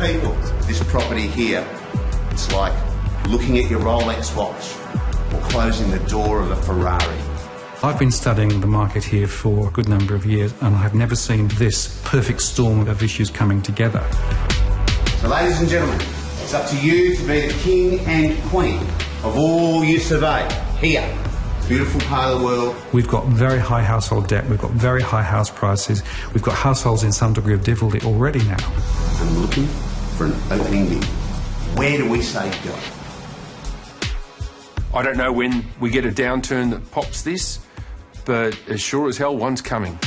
people, this property here, it's like looking at your Rolex watch or closing the door of a Ferrari. I've been studying the market here for a good number of years, and I've never seen this perfect storm of issues coming together. So ladies and gentlemen, it's up to you to be the king and queen of all you survey here. Beautiful part of the world. We've got very high household debt, we've got very high house prices, we've got households in some degree of difficulty already now. I'm looking for an opening bid. Where do we say go? I don't know when we get a downturn that pops this, but as sure as hell, one's coming.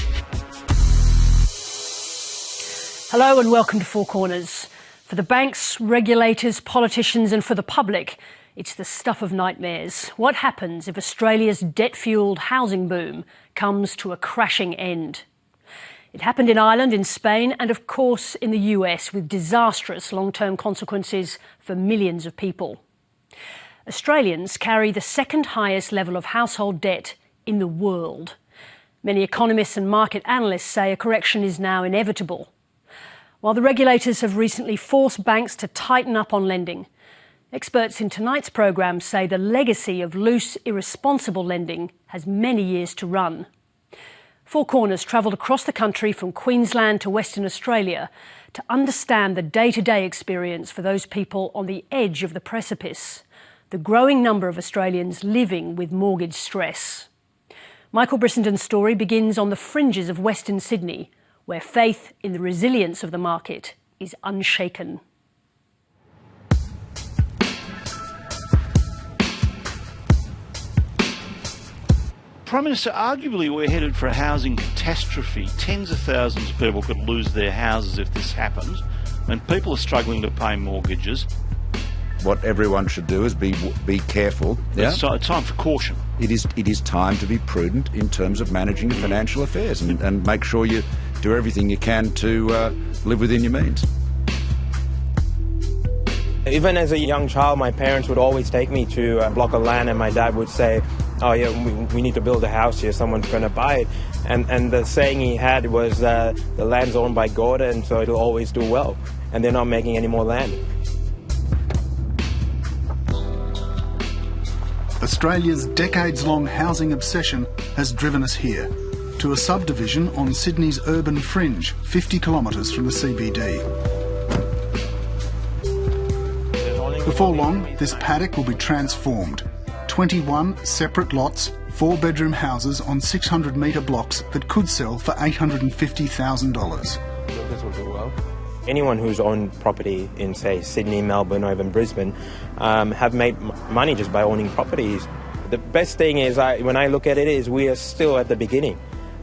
Hello and welcome to Four Corners. For the banks, regulators, politicians and for the public, it's the stuff of nightmares. What happens if Australia's debt-fuelled housing boom comes to a crashing end? It happened in Ireland, in Spain and of course in the US, with disastrous long-term consequences for millions of people. Australians carry the second highest level of household debt in the world. Many economists and market analysts say a correction is now inevitable. While the regulators have recently forced banks to tighten up on lending, experts in tonight's programme say the legacy of loose, irresponsible lending has many years to run. Four Corners travelled across the country from Queensland to Western Australia to understand the day-to-day experience for those people on the edge of the precipice, the growing number of Australians living with mortgage stress. Michael Brissenden's story begins on the fringes of Western Sydney, where faith in the resilience of the market is unshaken. Prime Minister, arguably we're headed for a housing catastrophe. Tens of thousands of people could lose their houses if this happens, and people are struggling to pay mortgages. What everyone should do is be careful. Yeah? It's time for caution. It is time to be prudent in terms of managing your financial affairs and make sure you do everything you can to live within your means. Even as a young child, my parents would always take me to a block of land and my dad would say, oh yeah, we need to build a house here, someone's going to buy it. And the saying he had was, the land's owned by God and so it'll always do well. And they're not making any more land. Australia's decades-long housing obsession has driven us here, to a subdivision on Sydney's urban fringe, 50 kilometres from the CBD. Before long, this paddock will be transformed. 21 separate lots, 4-bedroom houses on 600-metre blocks that could sell for $850,000. This will do well. Anyone who's owned property in, say, Sydney, Melbourne or even Brisbane have made money just by owning properties. The best thing is, when I look at it, is we are still at the beginning.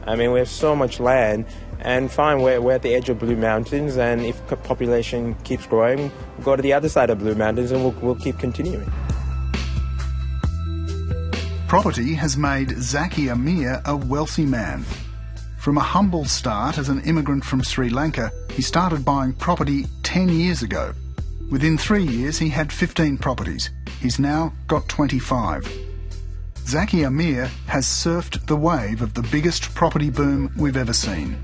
I mean, we have so much land, and fine, we're at the edge of Blue Mountains, and if population keeps growing, we'll go to the other side of Blue Mountains and we'll keep continuing. Property has made Zaki Ameer a wealthy man. From a humble start as an immigrant from Sri Lanka, he started buying property 10 years ago. Within 3 years, he had 15 properties. He's now got 25. Zaki Ameer has surfed the wave of the biggest property boom we've ever seen.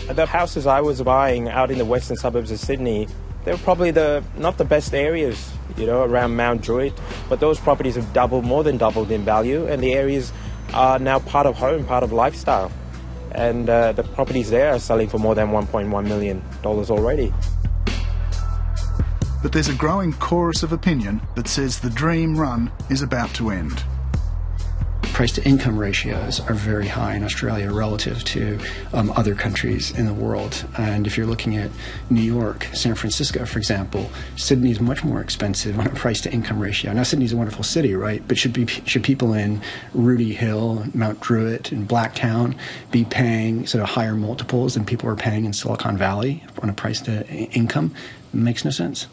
The houses I was buying out in the western suburbs of Sydney, they were probably not the best areas, around Mount Druitt, but those properties have more than doubled in value, and the areas are now part of home, part of lifestyle. And the properties there are selling for more than $1.1 million already. But there's a growing chorus of opinion that says the dream run is about to end. Price-to-income ratios are very high in Australia relative to other countries in the world. And if you're looking at New York, San Francisco, for example, Sydney is much more expensive on a price-to-income ratio. Now, Sydney's a wonderful city, right? But should people in Rudy Hill, Mount Druitt, and Blacktown be paying sort of higher multiples than people are paying in Silicon Valley on a price-to-income? It makes no sense.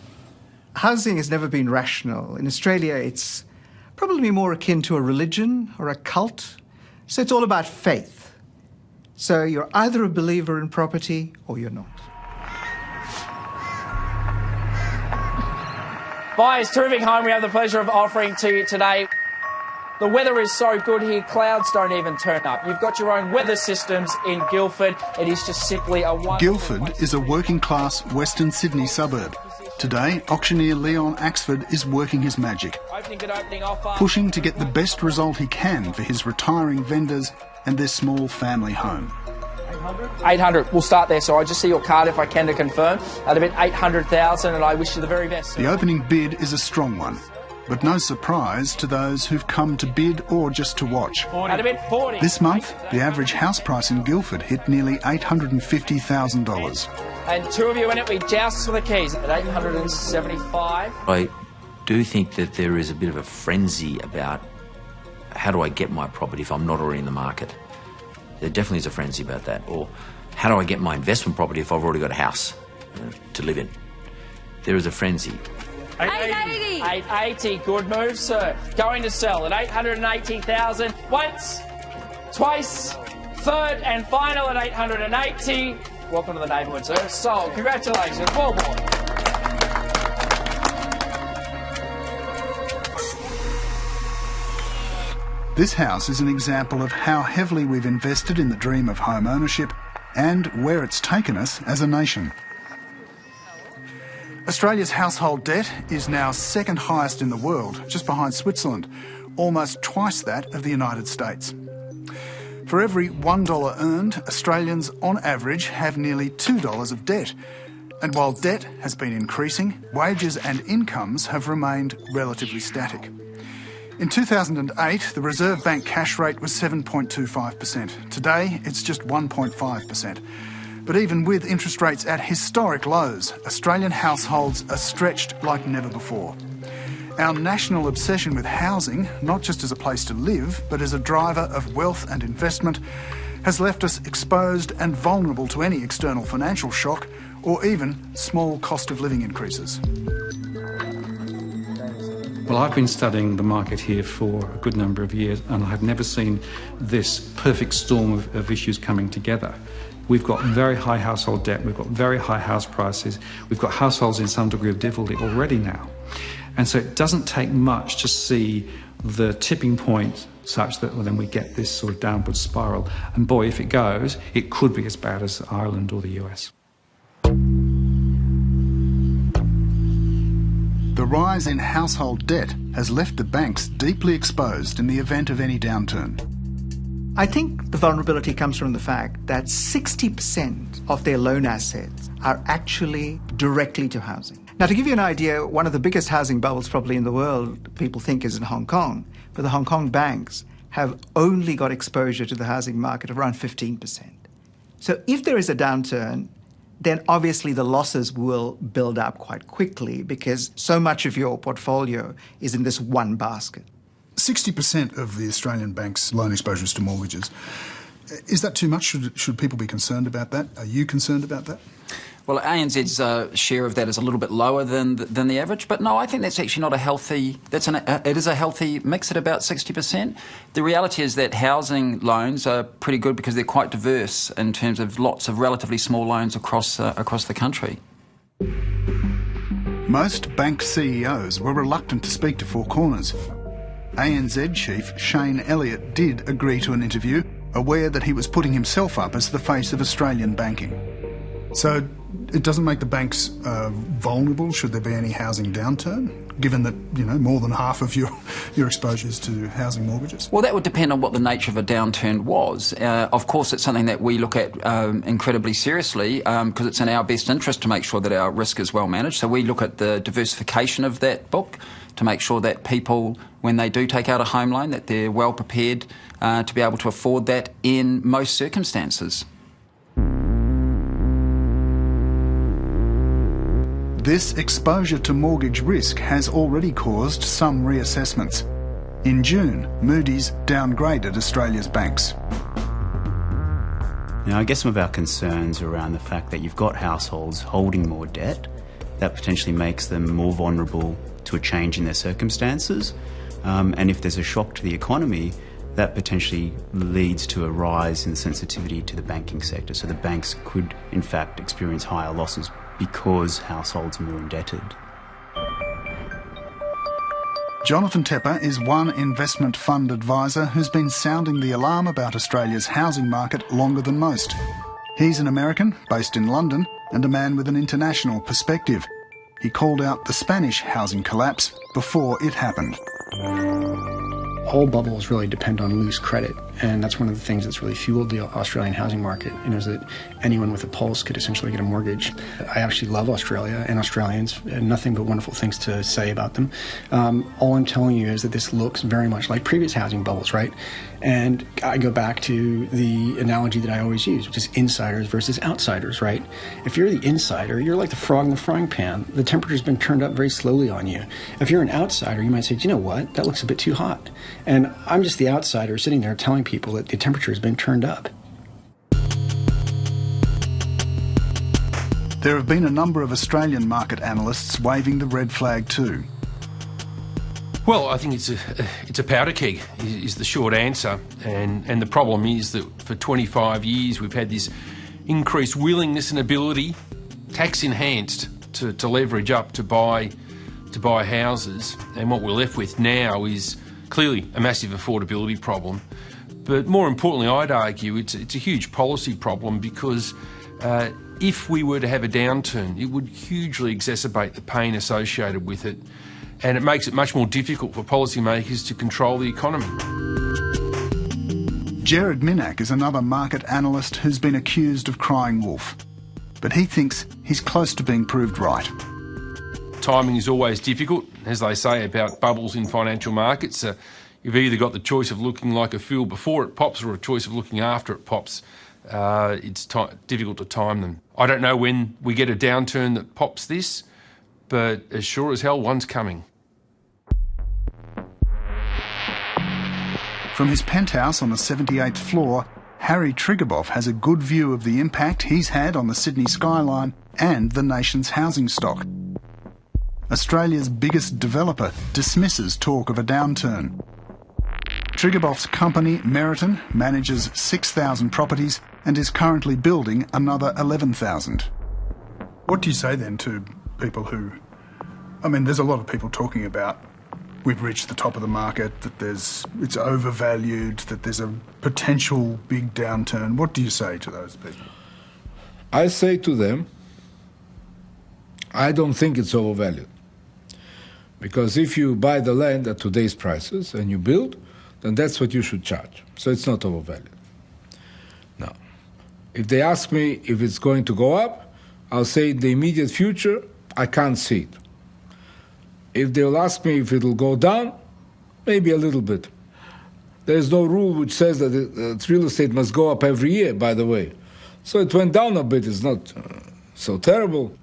Housing has never been rational. In Australia, it's probably more akin to a religion or a cult. So it's all about faith. So you're either a believer in property or you're not. Buyers, terrific home we have the pleasure of offering to you today. The weather is so good here, clouds don't even turn up. You've got your own weather systems in Guildford. It is just simply a wonderful... Guildford is a working-class Western Sydney suburb. Today, auctioneer Leon Axford is working his magic, pushing to get the best result he can for his retiring vendors and their small family home. 800. We'll start there. So I just see your card if I can to confirm. That'd have been 800,000 and I wish you the very best. The opening bid is a strong one, but no surprise to those who've come to bid or just to watch. That'd have been 40. This month, the average house price in Guildford hit nearly $850,000. And two of you in it, we joust for the keys at 875. I do think that there is a bit of a frenzy about how do I get my property if I'm not already in the market. There definitely is a frenzy about that. Or how do I get my investment property if I've already got a house to live in? There is a frenzy. 880. 880. Good move, sir. Going to sell at 880,000. Once, twice, third and final at 880. Welcome to the neighbourhood, sir. Sold. Congratulations. Well bought. This house is an example of how heavily we've invested in the dream of home ownership and where it's taken us as a nation. Australia's household debt is now second highest in the world, just behind Switzerland, almost twice that of the United States. For every $1 earned, Australians on average have nearly $2 of debt. And while debt has been increasing, wages and incomes have remained relatively static. In 2008, the Reserve Bank cash rate was 7.25%. Today, it's just 1.5%. But even with interest rates at historic lows, Australian households are stretched like never before. Our national obsession with housing, not just as a place to live, but as a driver of wealth and investment, has left us exposed and vulnerable to any external financial shock or even small cost of living increases. Well, I've been studying the market here for a good number of years, and I've never seen this perfect storm of issues coming together. We've got very high household debt, we've got very high house prices, we've got households in some degree of difficulty already now. And so it doesn't take much to see the tipping point such that then we get this sort of downward spiral. And boy, if it goes, it could be as bad as Ireland or the US. The rise in household debt has left the banks deeply exposed in the event of any downturn. I think the vulnerability comes from the fact that 60% of their loan assets are actually directly to housing. Now, to give you an idea, one of the biggest housing bubbles probably in the world, people think, is in Hong Kong. But the Hong Kong banks have only got exposure to the housing market of around 15%. So if there is a downturn, then obviously the losses will build up quite quickly because so much of your portfolio is in this one basket. 60% of the Australian banks' loan exposures to mortgages. Is that too much? Should people be concerned about that? Are you concerned about that? Well, ANZ's share of that is a little bit lower than the average, but no, I think that's actually not a healthy... it is a healthy mix at about 60%. The reality is that housing loans are pretty good because they're quite diverse in terms of lots of relatively small loans across the country. Most bank CEOs were reluctant to speak to Four Corners. ANZ chief Shane Elliott did agree to an interview, aware that he was putting himself up as the face of Australian banking. So it doesn't make the banks vulnerable should there be any housing downturn, given that, you know, more than half of your exposures to housing mortgages? Well, that would depend on what the nature of a downturn was. Of course, it's something that we look at incredibly seriously because it's in our best interest to make sure that our risk is well managed. So we look at the diversification of that book to make sure that people, when they do take out a home loan, that they're well prepared to be able to afford that in most circumstances. This exposure to mortgage risk has already caused some reassessments. In June, Moody's downgraded Australia's banks. Now, I guess some of our concerns are around the fact that you've got households holding more debt. That potentially makes them more vulnerable to a change in their circumstances. And if there's a shock to the economy, that potentially leads to a rise in sensitivity to the banking sector. So the banks could, in fact, experience higher losses because households are more indebted. Jonathan Tepper is one investment fund advisor who's been sounding the alarm about Australia's housing market longer than most. He's an American based in London and a man with an international perspective. He called out the Spanish housing collapse before it happened. All bubbles really depend on loose credit, and that's one of the things that's really fueled the Australian housing market, is that anyone with a pulse could essentially get a mortgage. I actually love Australia and Australians, and nothing but wonderful things to say about them. All I'm telling you is that this looks very much like previous housing bubbles, right? And I go back to the analogy that I always use, which is insiders versus outsiders, right? If you're the insider, you're like the frog in the frying pan. The temperature's been turned up very slowly on you. If you're an outsider, you might say, you know what, that looks a bit too hot. And I'm just the outsider sitting there telling people that the temperature has been turned up. There have been a number of Australian market analysts waving the red flag too. Well, I think it's a powder keg is the short answer, and the problem is that for 25 years we've had this increased willingness and ability, tax enhanced, to leverage up to buy houses, and what we're left with now is clearly a massive affordability problem. But more importantly, I'd argue it's a huge policy problem, because if we were to have a downturn, it would hugely exacerbate the pain associated with it, and it makes it much more difficult for policymakers to control the economy. Gerard Minack is another market analyst who's been accused of crying wolf, but he thinks he's close to being proved right. Timing is always difficult, as they say about bubbles in financial markets. You've either got the choice of looking like a fool before it pops or a choice of looking after it pops. It's difficult to time them. I don't know when we get a downturn that pops this, but as sure as hell, one's coming. From his penthouse on the 78th floor, Harry Triguboff has a good view of the impact he's had on the Sydney skyline and the nation's housing stock. Australia's biggest developer dismisses talk of a downturn. Triguboff's company, Meriton, manages 6,000 properties and is currently building another 11,000. What do you say then to people who... I mean, there's a lot of people talking about we've reached the top of the market, that it's overvalued, that there's a potential big downturn. What do you say to those people? I say to them, I don't think it's overvalued. Because if you buy the land at today's prices and you build, then that's what you should charge. So it's not overvalued. Now, if they ask me if it's going to go up, I'll say in the immediate future, I can't see it. If they'll ask me if it'll go down, maybe a little bit. There's no rule which says that real estate must go up every year, by the way. So it went down a bit. It's not so terrible.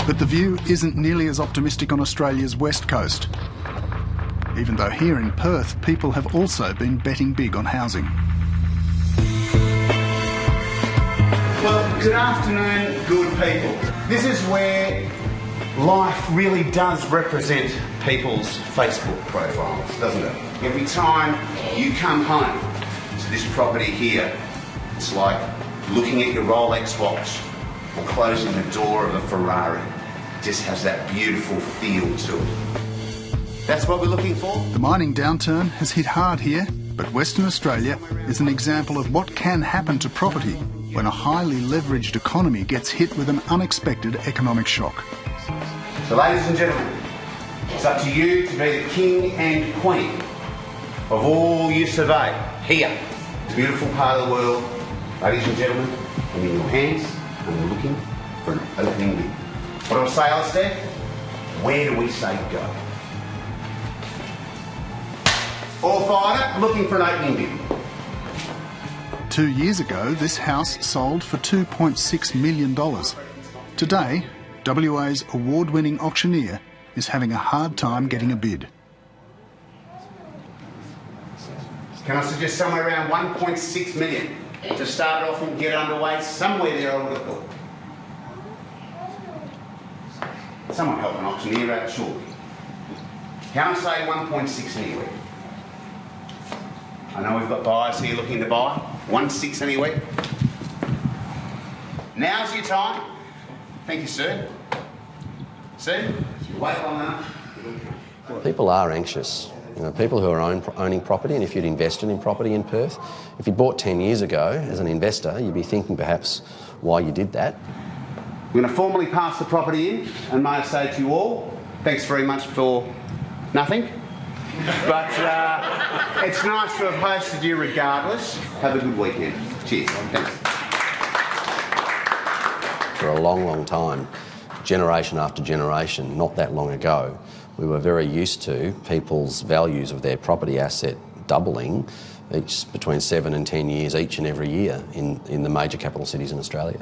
But the view isn't nearly as optimistic on Australia's west coast. Even though here in Perth, people have also been betting big on housing. Well, good afternoon, good people. This is where life really does represent people's Facebook profiles, doesn't it? Every time you come home to this property here, it's like looking at your Rolex watch or closing the door of a Ferrari. It just has that beautiful feel to it. That's what we're looking for. The mining downturn has hit hard here, but Western Australia is an example of what can happen to property when a highly leveraged economy gets hit with an unexpected economic shock. So, ladies and gentlemen, it's up to you to be the king and queen of all you survey here. It's a beautiful part of the world. Ladies and gentlemen, I'm in your hands and we're looking for an opening bid. What do I say, Alistair? Where do we say go? All fired up, looking for an opening bid. 2 years ago, this house sold for $2.6 million. Today, WA's award-winning auctioneer is having a hard time getting a bid. Can I suggest somewhere around 1.6 million to start off and get underway? Somewhere there, I would have thought. Someone help an auctioneer out, surely. Can I say 1.6 anywhere? I know we've got buyers here looking to buy. 1.6 anywhere. Now's your time. Thank you, sir. See? Wait long enough. People are anxious. You know, people who are owning property, and if you'd invested in property in Perth, if you'd bought 10 years ago as an investor, you'd be thinking perhaps why you did that. We're going to formally pass the property in, and may I say to you all, thanks very much for nothing. But it's nice to have hosted you regardless. Have a good weekend. Cheers. Thanks. For a long, long time, generation after generation, not that long ago, we were very used to people's values of their property asset doubling each between 7 and 10 years each and every year in the major capital cities in Australia.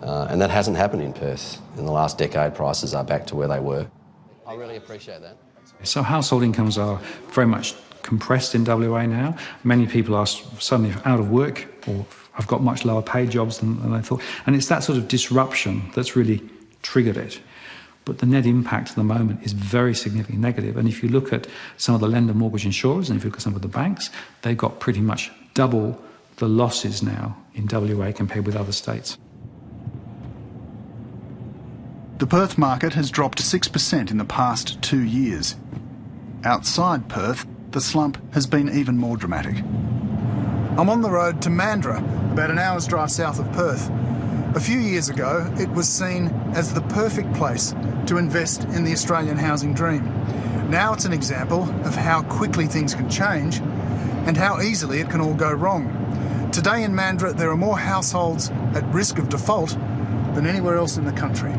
And that hasn't happened in Perth. In the last decade, prices are back to where they were. I really appreciate that. So household incomes are very much compressed in WA now. Many people are suddenly out of work or have got much lower paid jobs than they thought. And it's that sort of disruption that's really triggered it. But the net impact at the moment is very significantly negative. And if you look at some of the lender mortgage insurers and if you look at some of the banks, they've got pretty much double the losses now in WA compared with other states. The Perth market has dropped 6% in the past 2 years. Outside Perth, the slump has been even more dramatic. I'm on the road to Mandurah, about an hour's drive south of Perth. A few years ago, it was seen as the perfect place to invest in the Australian housing dream. Now it's an example of how quickly things can change and how easily it can all go wrong. Today in Mandurah, there are more households at risk of default than anywhere else in the country.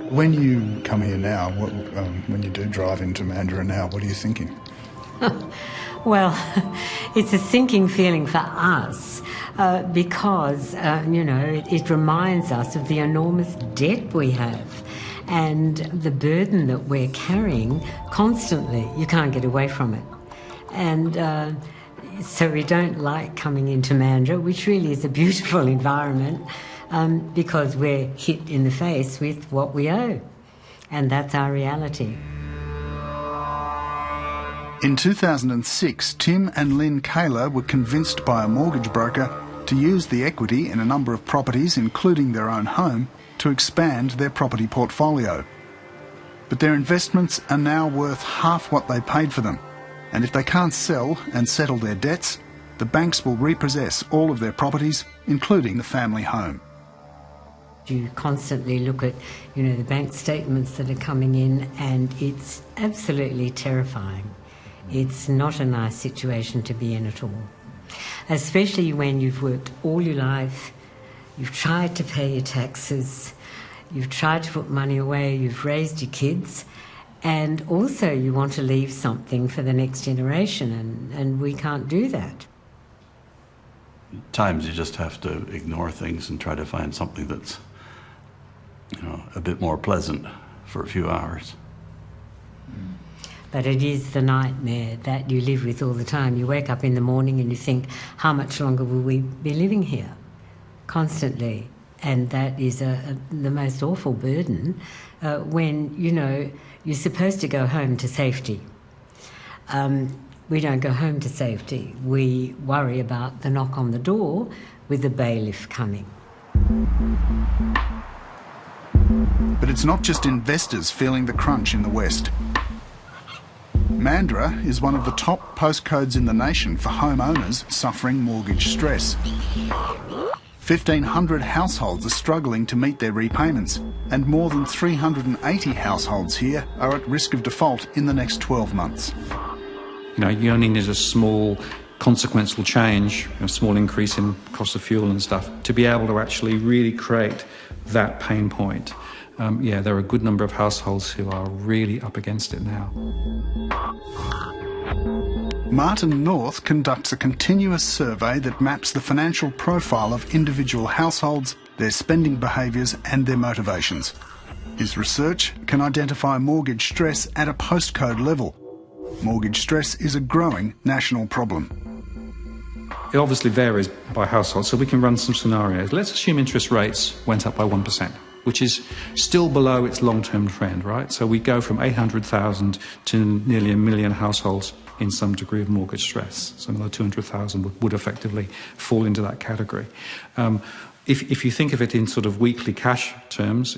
When you come here now, when you do drive into Mandurah now, what are you thinking? Well, it's a sinking feeling for us because, it reminds us of the enormous debt we have and the burden that we're carrying constantly. You can't get away from it. And so we don't like coming into Mandurah, which really is a beautiful environment, because we're hit in the face with what we owe. And that's our reality. In 2006, Tim and Lynn Kaler were convinced by a mortgage broker to use the equity in a number of properties, including their own home, to expand their property portfolio. But their investments are now worth half what they paid for them. And if they can't sell and settle their debts, the banks will repossess all of their properties, including the family home. You constantly look at, the bank statements that are coming in, and it's absolutely terrifying. It's not a nice situation to be in at all. Especially when you've worked all your life, you've tried to pay your taxes, you've tried to put money away, you've raised your kids, and also you want to leave something for the next generation, and we can't do that. At times you just have to ignore things and try to find something that's a bit more pleasant for a few hours. But it is the nightmare that you live with all the time. You wake up in the morning and you think, how much longer will we be living here? Constantly. And that is the most awful burden when, you're supposed to go home to safety. We don't go home to safety. We worry about the knock on the door with the bailiff coming. But it's not just investors feeling the crunch in the West. Mandurah is one of the top postcodes in the nation for homeowners suffering mortgage stress. 1,500 households are struggling to meet their repayments, and more than 380 households here are at risk of default in the next 12 months. You only need a small consequential change, a small increase in cost of fuel and stuff, to be able to actually really create that pain point. There are a good number of households who are really up against it now. Martin North conducts a continuous survey that maps the financial profile of individual households, their spending behaviours and their motivations. His research can identify mortgage stress at a postcode level. Mortgage stress is a growing national problem. It obviously varies by household, so we can run some scenarios. Let's assume interest rates went up by 1%, which is still below its long-term trend, right? So we go from 800,000 to nearly 1 million households in some degree of mortgage stress. So another 200,000 would effectively fall into that category. If you think of it in sort of weekly cash terms,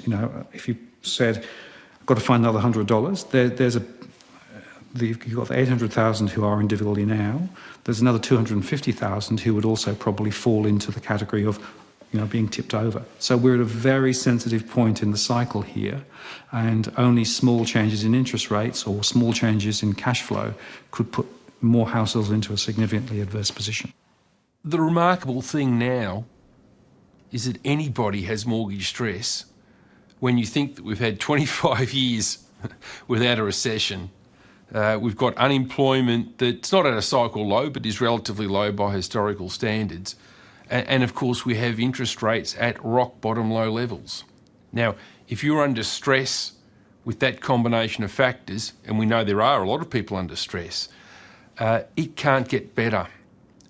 if you said, I've got to find another $100, you've got the 800,000 who are individually now. There's another 250,000 who would also probably fall into the category of being tipped over. So we're at a very sensitive point in the cycle here, and only small changes in interest rates or small changes in cash flow could put more households into a significantly adverse position. The remarkable thing now is that anybody has mortgage stress when you think that we've had 25 years without a recession. We've got unemployment that's not at a cycle low, but is relatively low by historical standards. And of course, we have interest rates at rock bottom low levels. Now, if you're under stress with that combination of factors, and we know there are a lot of people under stress, it can't get better.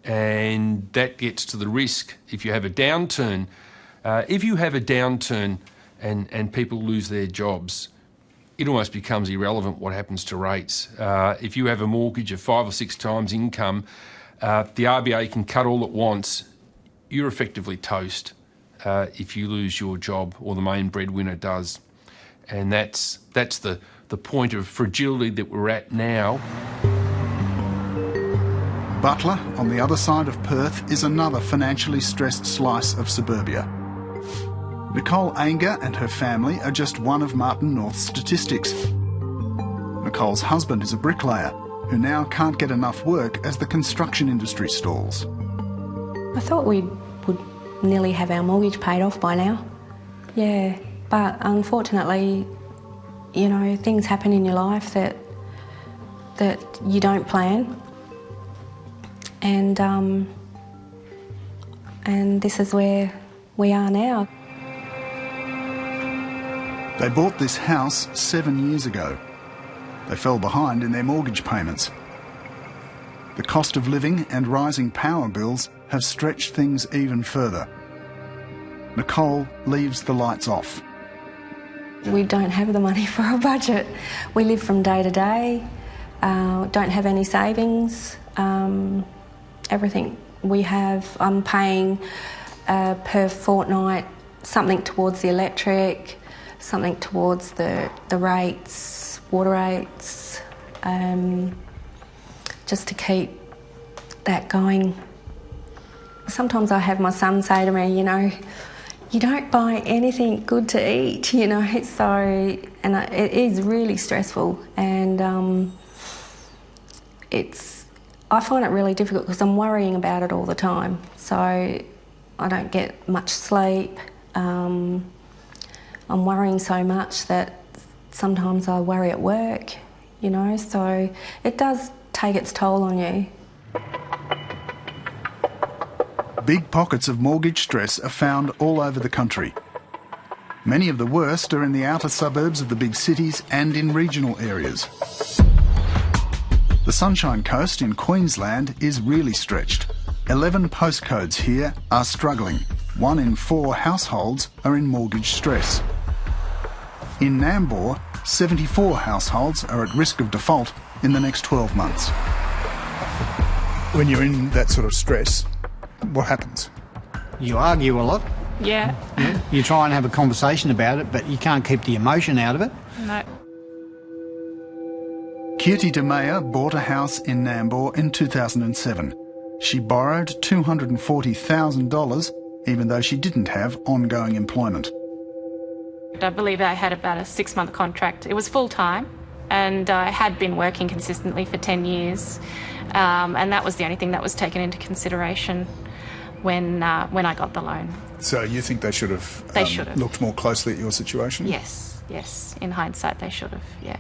And that gets to the risk if you have a downturn. If you have a downturn and people lose their jobs, it almost becomes irrelevant what happens to rates. If you have a mortgage of 5 or 6 times income, the RBA can cut all it wants. You're effectively toast if you lose your job or the main breadwinner does. And that's the point of fragility that we're at now. Butler, on the other side of Perth, is another financially stressed slice of suburbia. Nicole Anger and her family are just one of Martin North's statistics. Nicole's husband is a bricklayer who now can't get enough work as the construction industry stalls. I thought we would nearly have our mortgage paid off by now. Yeah, but unfortunately, things happen in your life that you don't plan. And this is where we are now. They bought this house 7 years ago. They fell behind in their mortgage payments. The cost of living and rising power bills have stretched things even further. Nicole leaves the lights off. We don't have the money for a budget. We live from day to day, don't have any savings. Everything we have, I'm paying per fortnight something towards the electric, something towards the rates, water rates, just to keep that going. Sometimes I have my son say to me, you don't buy anything good to eat, so, and it is really stressful, and I find it really difficult because I'm worrying about it all the time, so I don't get much sleep. I'm worrying so much that sometimes I worry at work, so it does take its toll on you. Big pockets of mortgage stress are found all over the country. Many of the worst are in the outer suburbs of the big cities and in regional areas. The Sunshine Coast in Queensland is really stretched. 11 postcodes here are struggling. 1 in 4 households are in mortgage stress. In Nambour, 74 households are at risk of default in the next 12 months. When you're in that sort of stress, what happens? You argue a lot. Yeah. You try and have a conversation about it, but you can't keep the emotion out of it. No. Kirti de Meyer bought a house in Nambour in 2007. She borrowed $240,000, even though she didn't have ongoing employment. I believe I had about a 6-month contract. It was full-time, and I had been working consistently for 10 years, and that was the only thing that was taken into consideration when I got the loan. So you think they should have looked more closely at your situation? Yes. In hindsight, they should have, yeah.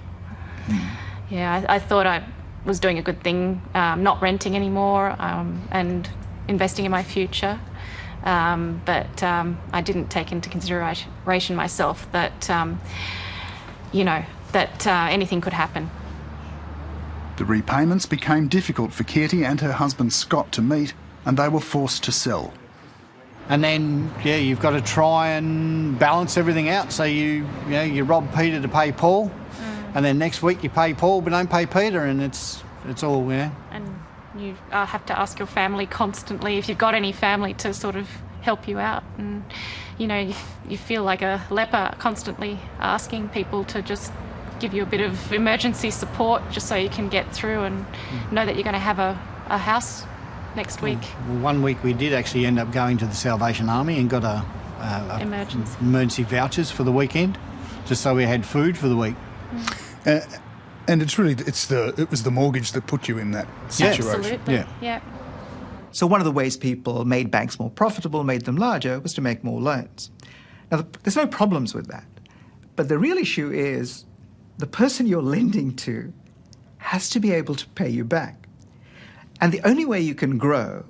Yeah, I thought I was doing a good thing, not renting anymore and investing in my future. But I didn't take into consideration myself that, anything could happen. The repayments became difficult for Kirti and her husband Scott to meet, and they were forced to sell. And then, you've got to try and balance everything out. So you rob Peter to pay Paul, and then next week you pay Paul but don't pay Peter, and it's It's all, yeah. And you have to ask your family constantly, if you've got any family, to sort of help you out. And, you know, you feel like a leper constantly asking people to just give you a bit of emergency support just so you can get through and know that you're going to have a house next week. Well, 1 week we did actually end up going to the Salvation Army and got emergency vouchers for the weekend, just so we had food for the week. And it was the mortgage that put you in that situation. Absolutely. Yeah. So one of the ways people made banks more profitable, made them larger, was to make more loans. Now, there's no problems with that. But the real issue is the person you're lending to has to be able to pay you back. And the only way you can grow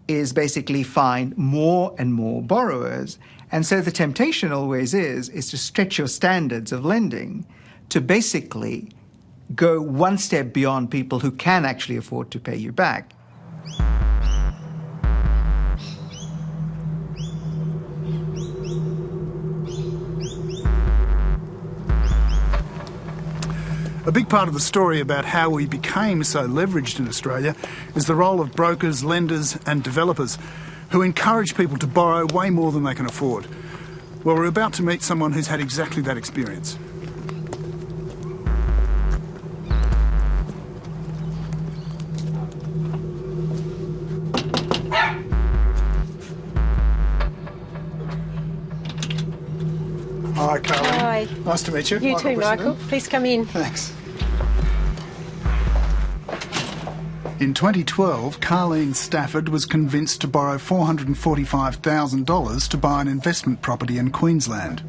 is basically find more and more borrowers. And so the temptation always is to stretch your standards of lending to basically go one step beyond people who can actually afford to pay you back. A big part of the story about how we became so leveraged in Australia is the role of brokers, lenders and developers who encourage people to borrow way more than they can afford. Well, we're about to meet someone who's had exactly that experience. Hi, Carleen. Hi. Nice to meet you. You too, Michael. Please come in. Thanks. In 2012, Carleen Stafford was convinced to borrow $445,000 to buy an investment property in Queensland.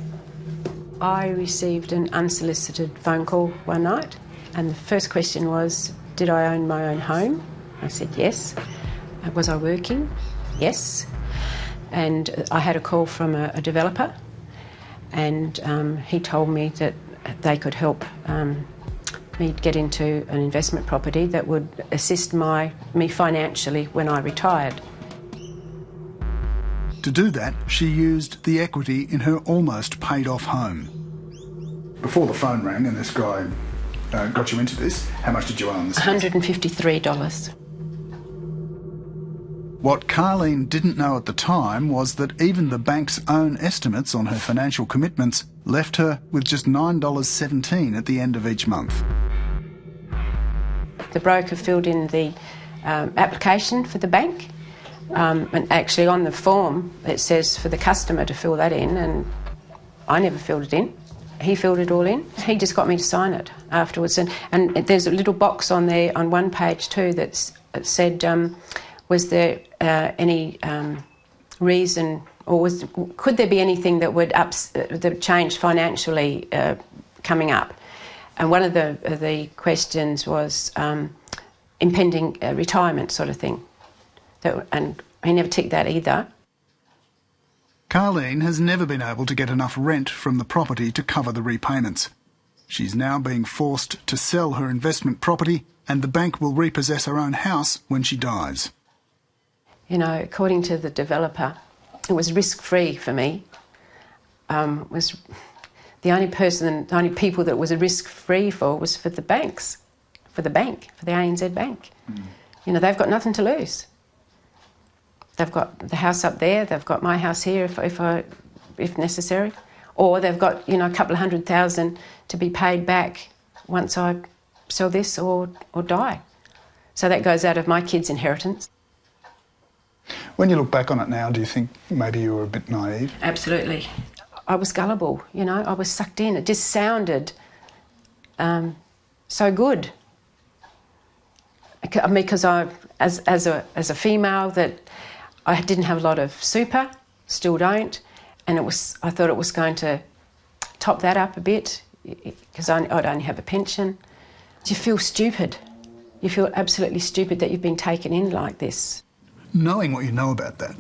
I received an unsolicited phone call one night, and the first question was, did I own my own home? I said yes. Was I working? Yes. And I had a call from a developer, and he told me that they could help me get into an investment property that would assist me financially when I retired. To do that, she used the equity in her almost paid-off home. Before the phone rang and this guy got you into this, how much did you own this? $153. What Carleen didn't know at the time was that even the bank's own estimates on her financial commitments left her with just $9.17 at the end of each month. The broker filled in the application for the bank, and actually on the form it says for the customer to fill that in, and I never filled it in. He filled it all in. He just got me to sign it afterwards. And there's a little box on there on one page too that said, was there any reason, or could there be anything that would that change financially coming up? And one of the questions was impending retirement sort of thing. And he never ticked that either. Carleen has never been able to get enough rent from the property to cover the repayments. She's now being forced to sell her investment property, and the bank will repossess her own house when she dies. You know, according to the developer, it was risk-free for me. Was the only people that it was a risk-free for was for the banks, for the ANZ Bank. You know, they've got nothing to lose. They've got the house up there, they've got my house here if necessary, or they've got, you know, a couple of $100,000 to be paid back once I sell this or die. So that goes out of my kids' inheritance. When you look back on it now, do you think maybe you were a bit naive? Absolutely. I was gullible, you know, I was sucked in. It just sounded so good. Because as a female, that I didn't have a lot of super, still don't, and I thought it was going to top that up a bit because I'd only have a pension. You feel stupid. You feel absolutely stupid that you've been taken in like this. Knowing what you know about that,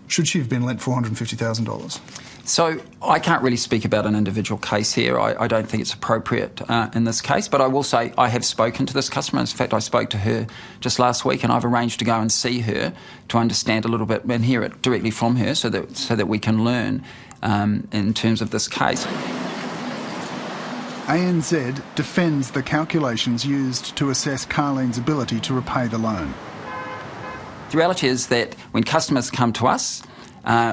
should she have been lent $450,000? So I can't really speak about an individual case here. I don't think it's appropriate in this case, but I will say I have spoken to this customer. In fact, I spoke to her just last week, and I've arranged to go and see her to understand a little bit and hear it directly from her so that we can learn in terms of this case. ANZ defends the calculations used to assess Carlene's ability to repay the loan. The reality is that when customers come to us,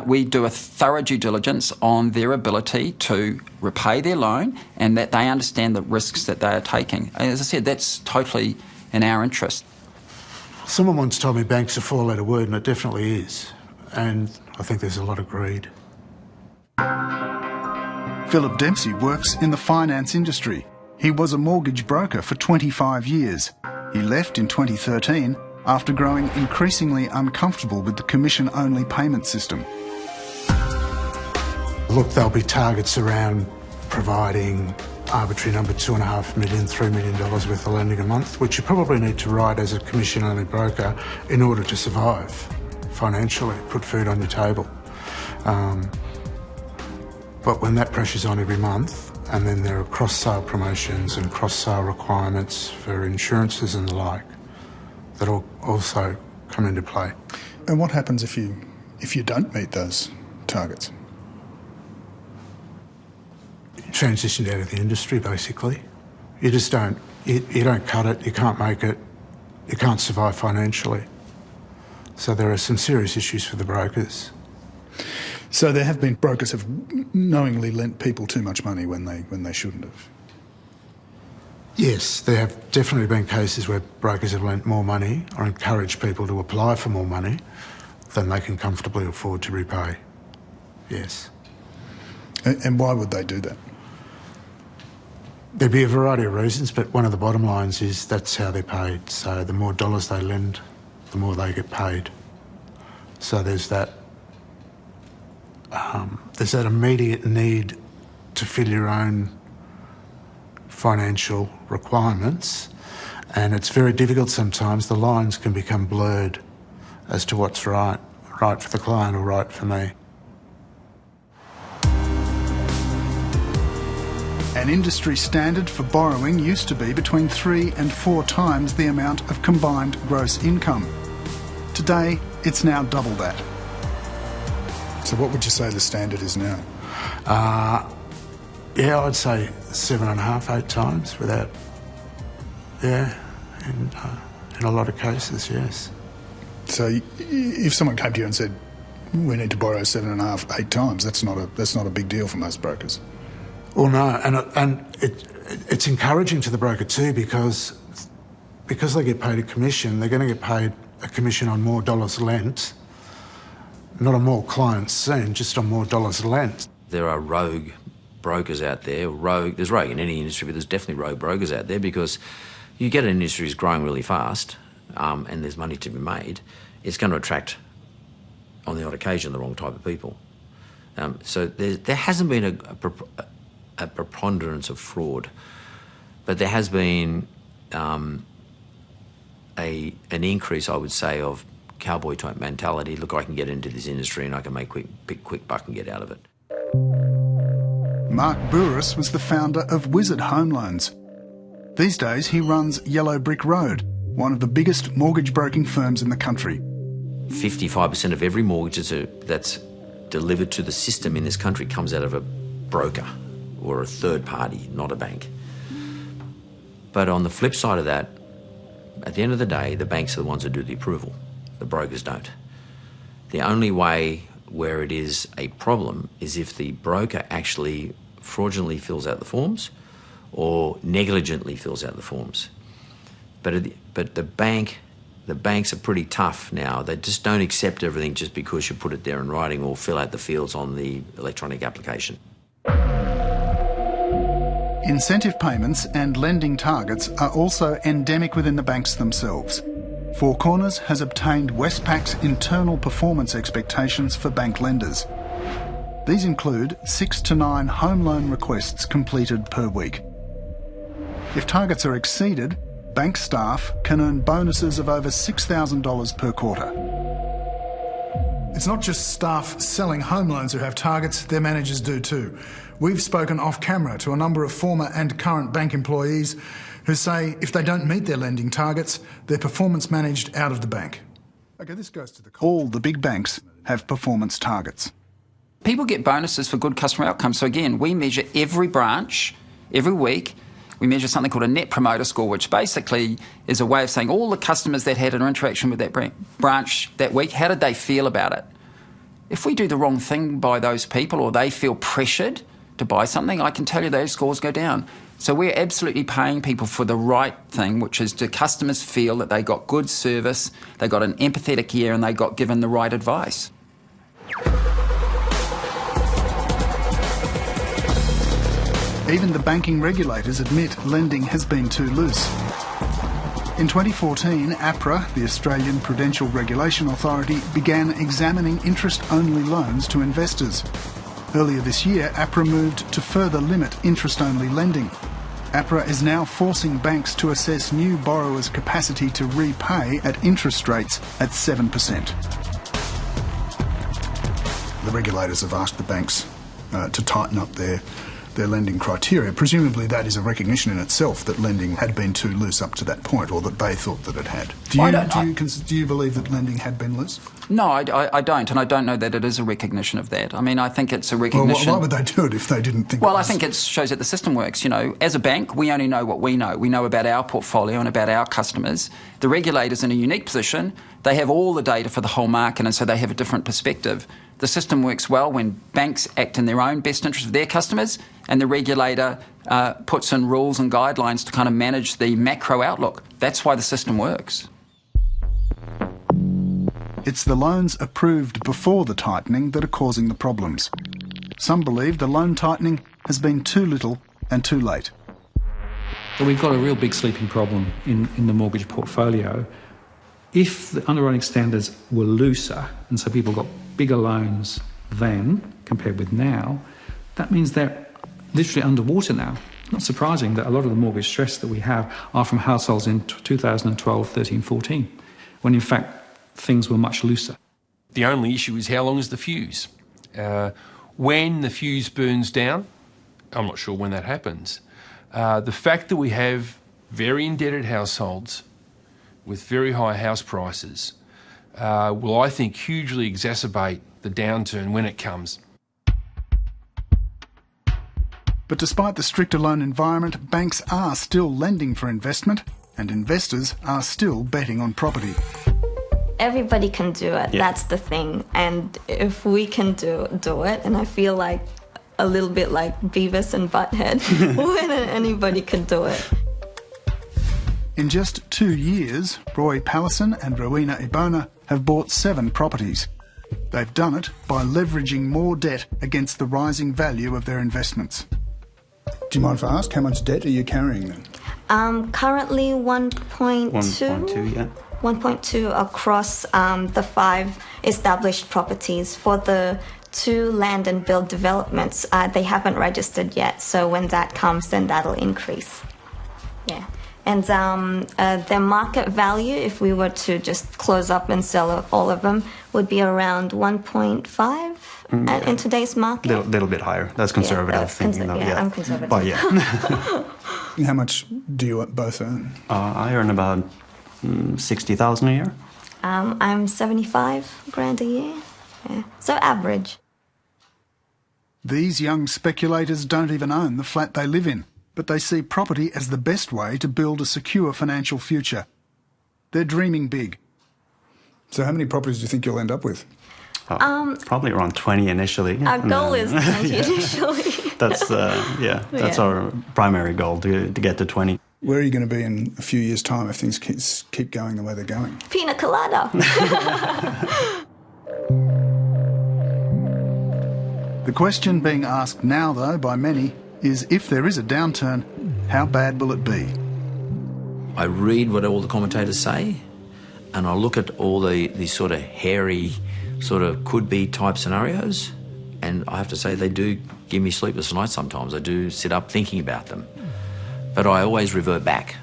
we do a thorough due diligence on their ability to repay their loan and that they understand the risks that they are taking. And as I said, that's totally in our interest. Someone once told me banks are a four-letter word, and it definitely is. And I think there's a lot of greed. Philip Dempsey works in the finance industry. He was a mortgage broker for 25 years. He left in 2013 after growing increasingly uncomfortable with the commission-only payment system. Look, there'll be targets around providing arbitrary number $2.5 million, $3 million worth of lending a month, which you probably need to write as a commission-only broker in order to survive financially, put food on your table. But when that pressure's on every month, and then there are cross-sale promotions and cross-sale requirements for insurances and the like, that also come into play. And what happens if you don't meet those targets? Transitioned out of the industry, basically. You just don't, you don't cut it, you can't make it, you can't survive financially. So there are some serious issues for the brokers. So there have been brokers have knowingly lent people too much money when they shouldn't have? Yes, there have definitely been cases where brokers have lent more money or encouraged people to apply for more money than they can comfortably afford to repay. Yes. And why would they do that? There'd be a variety of reasons, but one of the bottom lines is that's how they're paid. So the more dollars they lend, the more they get paid. So there's that immediate need to fill your own financial requirements, and it's very difficult sometimes. The lines can become blurred as to what's right for the client or right for me. An industry standard for borrowing used to be between 3 and 4 times the amount of combined gross income. Today, it's now double that. So what would you say the standard is now? Yeah, I'd say 7.5, 8 times without, in a lot of cases, yes. So if someone came to you and said, we need to borrow 7.5, 8 times, that's not a big deal for most brokers. Well, no, and it's encouraging to the broker too because they get paid a commission, they're going to get paid a commission on more dollars lent, not on more clients seen, just on more dollars lent. There are rogue brokers out there. There's rogue in any industry, but there's definitely rogue brokers out there because you get an industry that's growing really fast and there's money to be made, it's going to attract, on the odd occasion, the wrong type of people. So there hasn't been a preponderance of fraud, but there has been an increase, I would say, of cowboy type mentality. Look, I can get into this industry and I can make quick buck and get out of it. Mark Bouris was the founder of Wizard Home Loans. These days he runs Yellow Brick Road, one of the biggest mortgage broking firms in the country. 55% of every mortgage that's delivered to the system in this country comes out of a broker or a third party, not a bank. But on the flip side of that, at the end of the day, the banks are the ones that do the approval. The brokers don't. The only way where it is a problem is if the broker actually fraudulently fills out the forms or negligently fills out the forms. But the banks are pretty tough now. They just don't accept everything just because you put it there in writing or fill out the fields on the electronic application. Incentive payments and lending targets are also endemic within the banks themselves. Four Corners has obtained Westpac's internal performance expectations for bank lenders. These include 6 to 9 home loan requests completed per week. If targets are exceeded, bank staff can earn bonuses of over $6,000 per quarter. It's not just staff selling home loans who have targets, their managers do too. We've spoken off camera to a number of former and current bank employees who say if they don't meet their lending targets, they're performance managed out of the bank. Okay, this goes to all the big banks have performance targets. People get bonuses for good customer outcomes. So again, we measure every branch Every week, we measure something called a Net Promoter Score, which basically is a way of saying all the customers that had an interaction with that branch that week, how did they feel about it? If we do the wrong thing by those people or they feel pressured to buy something, I can tell you those scores go down. So we're absolutely paying people for the right thing, which is do customers feel that they got good service, they got an empathetic ear and they got given the right advice. Even the banking regulators admit lending has been too loose. In 2014, APRA, the Australian Prudential Regulation Authority, began examining interest-only loans to investors. Earlier this year, APRA moved to further limit interest-only lending. APRA is now forcing banks to assess new borrowers' capacity to repay at interest rates at 7%. The regulators have asked the banks to tighten up their lending criteria. Presumably that is a recognition in itself that lending had been too loose up to that point, or that they thought that it had. Do you believe that lending had been loose? No, I don't, and I don't know that it is a recognition of that. I mean, I think it's a recognition... Well, why would they do it if they didn't think Well, I think it shows that the system works. You know, as a bank, we only know what we know. We know about our portfolio and about our customers. The regulator's in a unique position. They have all the data for the whole market, and so they have a different perspective. The system works well when banks act in their own best interest of their customers, and the regulator puts in rules and guidelines to kind of manage the macro outlook. That's why the system works. It's the loans approved before the tightening that are causing the problems. Some believe the loan tightening has been too little and too late. So we've got a real big sleeping problem in the mortgage portfolio. If the underwriting standards were looser, and so people got bigger loans then compared with now, that means they're literally underwater now. Not surprising that a lot of the mortgage stress that we have are from households in 2012, 13, 14, when in fact things were much looser. The only issue is how long is the fuse? When the fuse burns down, I'm not sure when that happens. The fact that we have very indebted households with very high house prices will, I think, hugely exacerbate the downturn when it comes. But despite the stricter loan environment, banks are still lending for investment and investors are still betting on property. Everybody can do it, that's the thing. And if we can do it, and I feel like a little bit like Beavis and Butthead, when anybody can do it. In just 2 years, Roy Pallison and Rowena Ibona have bought 7 properties. They've done it by leveraging more debt against the rising value of their investments. Do you mind if I ask, how much debt are you carrying then? Currently 1.2. 1.2, yeah. 1.2 across the 5 established properties. For the 2 land and build developments, they haven't registered yet, so when that comes, then that'll increase. Yeah. And their market value, if we were to just close up and sell all of them, would be around 1.5 in today's market. A little bit higher. That's conservative thinking, though. I'm conservative. But yeah. How much do you both earn? I earn about 60,000 a year. I'm 75 grand a year. Yeah. So average. These young speculators don't even own the flat they live in, but they see property as the best way to build a secure financial future. They're dreaming big. So how many properties do you think you'll end up with? Probably around 20 initially. Our goal is 20 initially. That's that's our primary goal, to get to 20. Where are you going to be in a few years' time if things keep going the way they're going? Pina colada. The question being asked now, though, by many is if there is a downturn, how bad will it be? I read what all the commentators say, and I look at all these sort of hairy, sort of could-be type scenarios, and I have to say they do give me sleepless nights sometimes. I do sit up thinking about them. But I always revert back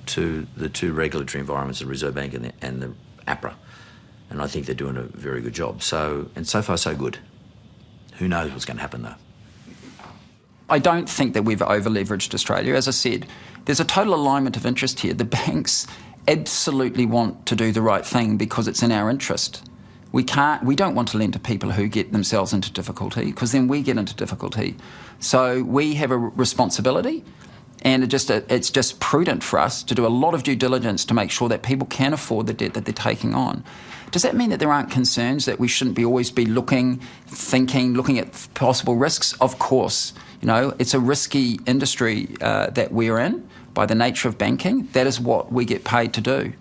to the 2 regulatory environments, the Reserve Bank and the APRA, and I think they're doing a very good job. So far, so good. Who knows what's going to happen, though? I don't think that we've over-leveraged Australia. As I said, there's a total alignment of interest here. The banks absolutely want to do the right thing because it's in our interest. We don't want to lend to people who get themselves into difficulty, because then we get into difficulty. So we have a responsibility, and it's just prudent for us to do a lot of due diligence to make sure that people can afford the debt that they're taking on. Does that mean that there aren't concerns, that we shouldn't always be looking at possible risks? Of course. It's a risky industry that we're in by the nature of banking. That is what we get paid to do.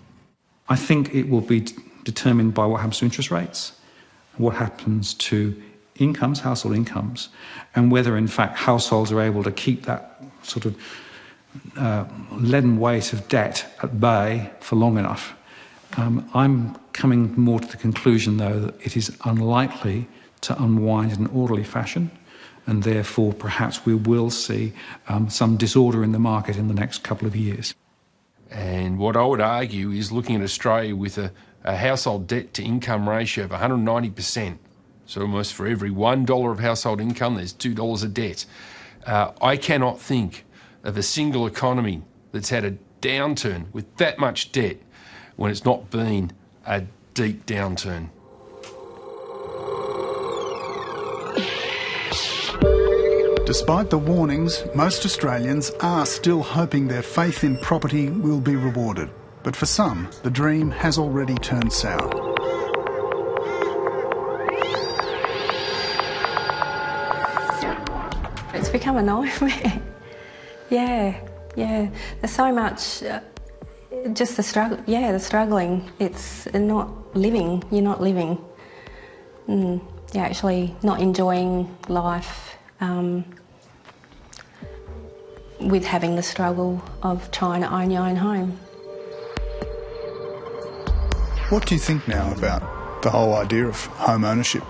I think it will be determined by what happens to interest rates, what happens to incomes, household incomes, and whether in fact households are able to keep that sort of leaden weight of debt at bay for long enough. I'm coming more to the conclusion, though, that it is unlikely to unwind in an orderly fashion, and therefore perhaps we will see some disorder in the market in the next couple of years. And what I would argue is, looking at Australia with a household debt to income ratio of 190%, so almost for every $1 of household income, there's $2 of debt. I cannot think of a single economy that's had a downturn with that much debt when it's not been a deep downturn. Despite the warnings, most Australians are still hoping their faith in property will be rewarded. But for some, the dream has already turned sour. It's become a nightmare. Yeah. There's so much, just the struggle. Yeah, the struggling. It's not living. You're not living. You're actually not enjoying life. With having the struggle of trying to own your own home. What do you think now about the whole idea of home ownership?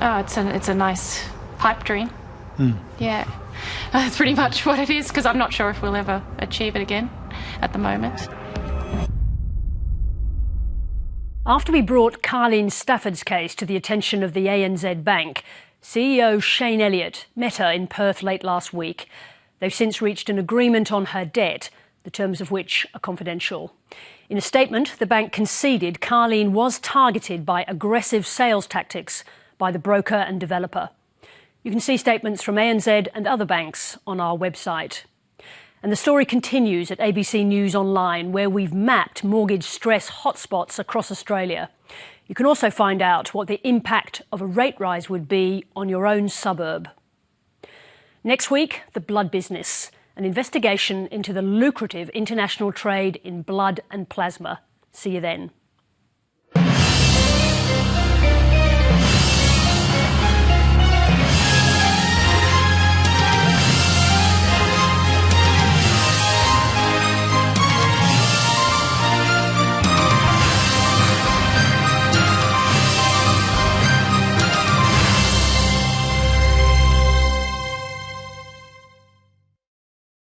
Oh, it's a nice pipe dream. Mm. Yeah, that's pretty much what it is, because I'm not sure if we'll ever achieve it again at the moment. After we brought Carleen Stafford's case to the attention of the ANZ Bank, CEO Shane Elliott met her in Perth late last week. They've since reached an agreement on her debt, the terms of which are confidential. In a statement, the bank conceded Carleen was targeted by aggressive sales tactics by the broker and developer. You can see statements from ANZ and other banks on our website. And the story continues at ABC News Online, where we've mapped mortgage stress hotspots across Australia. You can also find out what the impact of a rate rise would be on your own suburb. Next week, the blood business, an investigation into the lucrative international trade in blood and plasma. See you then.